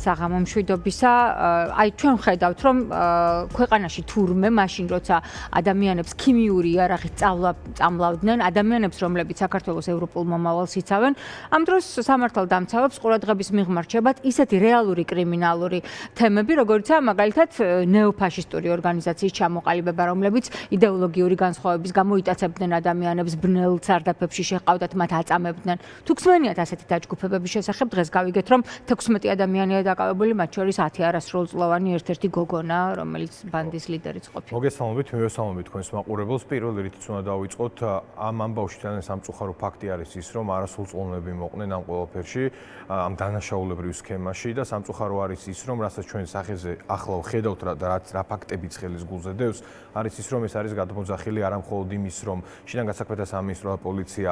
საღამო მშვიდობისა. Აი ჩვენ ხედავთ რომ ქვეყანაში თურმე მაშინ როცა ადამიანებს ქიმიური იარაღით წამლავდნენ, ადამიანებს რომლებიც საქართველოს ევროპულ მომავალს იცავენ, ამ დროს სამართალდამცავებს ყურადღების მიღმა რჩებათ ისეთი რეალური კრიმინალური თემები, როგორიცაა მაგალითად ნეოფაშისტური ორგანიზაციის ჩამოყალიბება, რომლებიც იდეოლოგიური განსხვავების გამო იტაცებდნენ ადამიანებს, ბნელ სარდაფებში შეჰყავდათ, მათ აწამებდნენ. თუ გსმენიათ ასეთი დაჯგუფებების შესახებ, დღეს გავიგეთ რომ 16 ადამიანია დაკავებული, მათ შორის 10 არასრულწლოვანი ერთ-ერთი გოგონა, რომელიც ბანდის ლიდერიც ყოფილა. მოგესალმებით, მივესალმებით თქვენს მაყურებელს. პირველ რითიც უნდა დავიწყოთ, ამ ამბავში ძალიან სამწუხარო ფაქტი არის ის, რომ არასრულწლოვნები მოყვნენ ამ ყველაფერში, ამ დანაშაულებრივ სქემაში და სამწუხარო არის ის, რომ რასაც ჩვენ სახეზე ახლა ხედავთ რა ფაქტებიც ხელის გულზე დევს, არის ის, რომ ეს არის გადმოძახილი არა მხოლოდ იმის, რომ შინაგან საქმეთა სამინისტრო და პოლიცია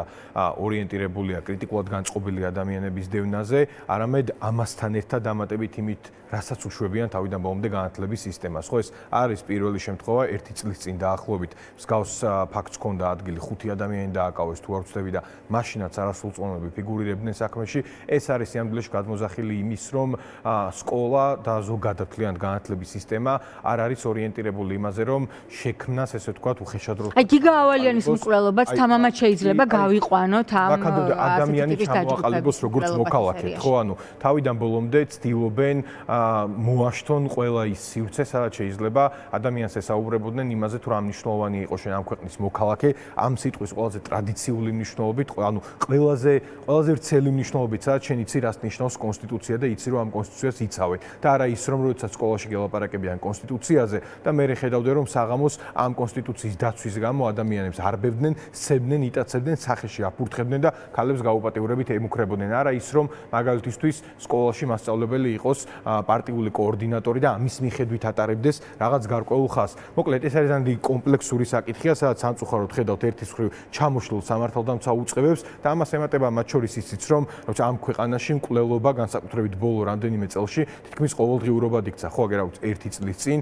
ორიენტირებულია კრიტიკულად განწყობილი ადამიანების დევნაზე, არამედ ამასთან ერთად დამატებით იმით, რასაც უშვებიან თავიდან ბოლომდე განათლების სისტემას. ხო, ეს არის პირველი შემთხვევა, 1 წლის წინ დაახლოებით მსგავს ფაქტს ჰქონდა ადგილი, 5 ადამიანი დააკავეს თუ არ ვცდები და მაშინაც არასრულწლოვნები ფიგურირებდნენ საქმეში. ეს არის სიამბლეში გადმოძახილი იმის, რომ სკოლა და ზოგადად მთლიანად განათლების სისტემა არ არის ორიენტირებული იმაზე, რომ შექმნას, ესე ვთქვათ, უხეშადრო. აი გიგა ავალიანის მკვლელობაც თამამად შეიძლება გავიყვანოთ ამ ადამიანი ჩამოაყალიბოს როგორც მოქალაქე. ხო, ანუ თავიდან ბოლომდე ცდილობენ მოაშთონ ყველა ის სივრცე, სადაც შეიძლება ადამიანს ესაუბრებოდნენ იმაზე, თუ რა მნიშვნელოვანი იყო შენ ამ ქვეყნის მოქალაქე, ამ სიტყვის ყველაზე ტრადიციული მნიშვნელობით, ანუ ყველაზე ვრცელი მნიშვნელობით, სადაც შენ იცი რას ნიშნავს კონსტიტუცია და იცი რომ ამ კონსტიტუციას იცავენ. და არა ის რომ როდესაც სკოლაში გელაპარაკებიან კონსტიტუციაზე და მე ხედავდე რომ საღამოს ამ კონსტიტუციის დაცვის გამო ადამიანებს არბებდნენ, სცემდნენ, იტაცებდნენ, სახეში აფურთხებდნენ და ქალებს გაუპატიურებით ემუქრებოდნენ. არა ის რომ მაგალითისთვის სკოლაში მასწავლებელი იყოს პარტიული კოორდინატორი და ამის მიხედვით ატარებდეს რაღაც გარკვეულ ხაზს. მოკლედ ეს არის ძალიან კომპლექსური საკითხია, სადაც სამწუხაროდ ხედავთ ერთის მხრივ ჩამოშლილ სამართალდამცავ უწყებებს და ამას ემატება მათ შორის ისიც რომ ამ ქვეყანაში მკვლელობა განსაკუთრებით ბოლო რამდენიმე წელში თითქმის ყოველდღიურობად იქცა. ხო, აგერ აქვს 1 წლის წინ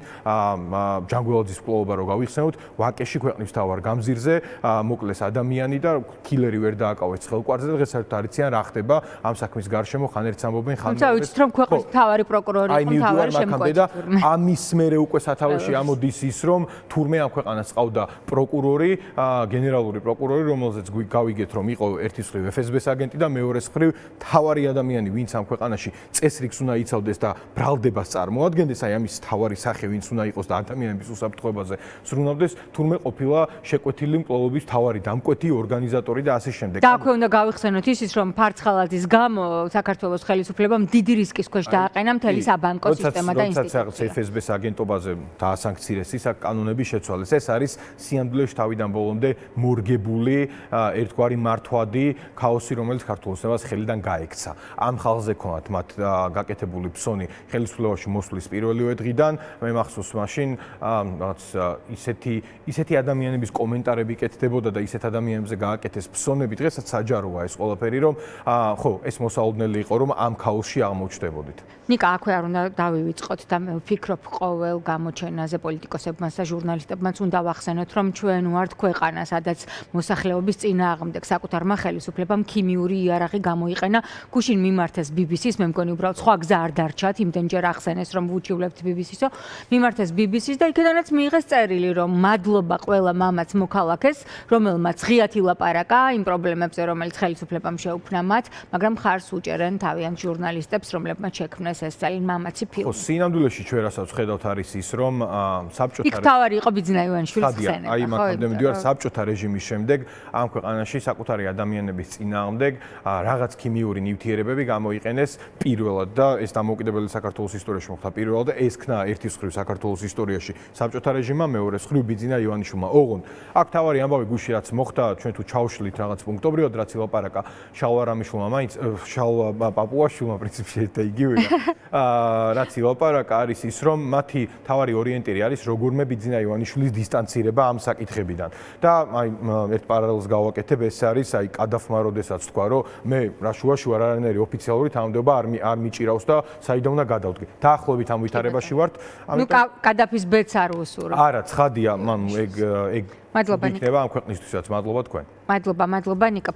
ჯანგველაძის მკვლელობა რო გავიხსენოთ, ვაკეში ქვეყნის მთავარ გამზირზე მოკლეს ადამიანი და კილერი ვერ დააკავეს ხელკვარზე და დღეს საერთოდ არ იციან რა ხდება ამ საქმის გარშემო, ხან ერთს ამბობენ, ხან თუმცა ვიცით რომ ქვეყნის მთავარი პროკურორი იყო მთავარი შემკვეთი და ამის მერე უკვე სათავეში ამოდის ის რომ თურმე ამ ქვეყანას ყავდა პროკურორი, გენერალური პროკურორი, რომელზეც გავიგეთ რომ იყო ერთის მხრივ FSB-ს აგენტი და მეორეს მხრივ მთავარი ადამიანი, ვინც ამ ქვეყანაში წესრიგს უნდა იცავდეს და ბრალდებას წარმოადგენდეს, აი ამის მთავარი სახე ვინც უნდა იყოს და ადამიანების უსაფრთხოებაზე ზრუნავდეს, თურმე ყოფილა შეკვეთილი მკვლელობის მთავარი დამკვეთი, ორგანიზატორი და ასე შემდეგ. და აქვე უნდა გავიხსენოთ ისიც რომ ფარცხალაძის გამო საქართველოს ხელისუფლებამ დიდი რისკის ქვეშ დააყენა მთელი საბანკო სისტემა და ინსტიტუცია. როდესაც FSB-ს აგენტობაზე დაასანქცირეს ის კანონები შეცვალეს. ეს არის სიამბლეში თავიდან ბოლომდე მორგებული ერთგვარი მართვადი ქაოსი, რომელიც ქართულ ოცნებას ხელიდან გაექცა. ამ ხალხზე ქონათ მათ გაკეთებული ფსონი ხელისუფლებაში მოსვლის პირველივე დღიდან. მე მახსოვს მაშინ რაღაც ისეთი ადამიანების კომენტარები კეთდებოდა და ისეთ ადამიანებზე გააკეთეს ფსონები, დღესაც საჯაროა ეს ყველაფერი, რომ ხო, ეს მოსაოდნელი იყო, რომ ამ ქაოსში აღმოჩნდებოდით. ნიკა, აქვე არ უნდა დავივიწყოთ და მე ვფიქრობ ყოველ გამოჩენაზე პოლიტიკოსებმაც და ჟურნალისტებმაც უნდა ვახსენოთ, რომ ჩვენ ვართ ქვეყანა, სადაც მოსახლეობის წინააღმდეგ საკუთარმა ხელისუფლებამ ქიმიური იარაღი გამოიყენა. გუშინ მიმართეს BBC-ს, მე მგონი უბრალოდ სხვა გზა არ დარჩათ, იმდენჯერ ახსენეს, რომ ვუჩივლებთ BBC-სო. მიმართეს BBC-ს და იქედანაც მიიღეს წერილი, რომ მადლობა ყველა მამაც მოქალაქეს, რომელმაც ღიად ილაპარაკა იმ პრობლემებზე, რომელიც ხელისუფლებამ შეუქმნა მათ, მაგრამ ხარს უჭერენ თავიანთ ჟურნალისტებს, რომლებმაც შექმნეს ეს ძალიან მამაცი ფილმი. ხო, სინამდვილეში ჩვენ რასაც ხედავთ არის ის, რომ საბჭოთა იქ თავარი იყო ბიძინა ივანიშვილის ხსენება. აი მაგამდე მიდივარ საბჭოთა რეჟიმის შემდეგ ამ ქვეყანაში საკუთარი ადამიანების წინააღმდეგ რაღაც ქიმიური ნივთიერებები გამოიყენეს პირველად და ეს დამოუკიდებელი საქართველოს ისტორიაში მოხდა პირველად და ეს ქნა ერთის მხრივ საქართველოს ისტორიაში საბჭოთა რეჟიმმა, მეორეს მხრივ ბიძინა ივანიშვილმა. ოღონდ აქ თავარი ამბავი გუში რაც მოხდა, ჩვენ თუ ჩავშლით რაღაც პუნქტობრივად რაც ილაპარაკა შალვა რამიშვილმა, მაინც შალვა პაპუაშვილმა პრინციპში და იგივეა. რაც ილაპარაკა არის ის, რომ მათი თავარი ორიენტირი არის როგორმე ბიძინა ივანიშვილის დისტანცირება ამ საკითხებიდან. და აი ერთ პარალელს გავაკეთებ, ეს არის აი კადაფმა როდესაც თქვა, რომ მე რა შუაში ვარ, არანაირი ოფიციალური თანამდებობა არ მიჭირავს და საიდან უნდა გადავდგე. დაახლოებით ამ ვითარებაში ვართ. ნუ კადაფის ბეც არ უსურვ. არა, ცხადია, მანუ ეგ მადლობა ნიკა. იქნება ამ ქვეყნისთვისაც, მადლობა თქვენ. მადლობა ნიკა.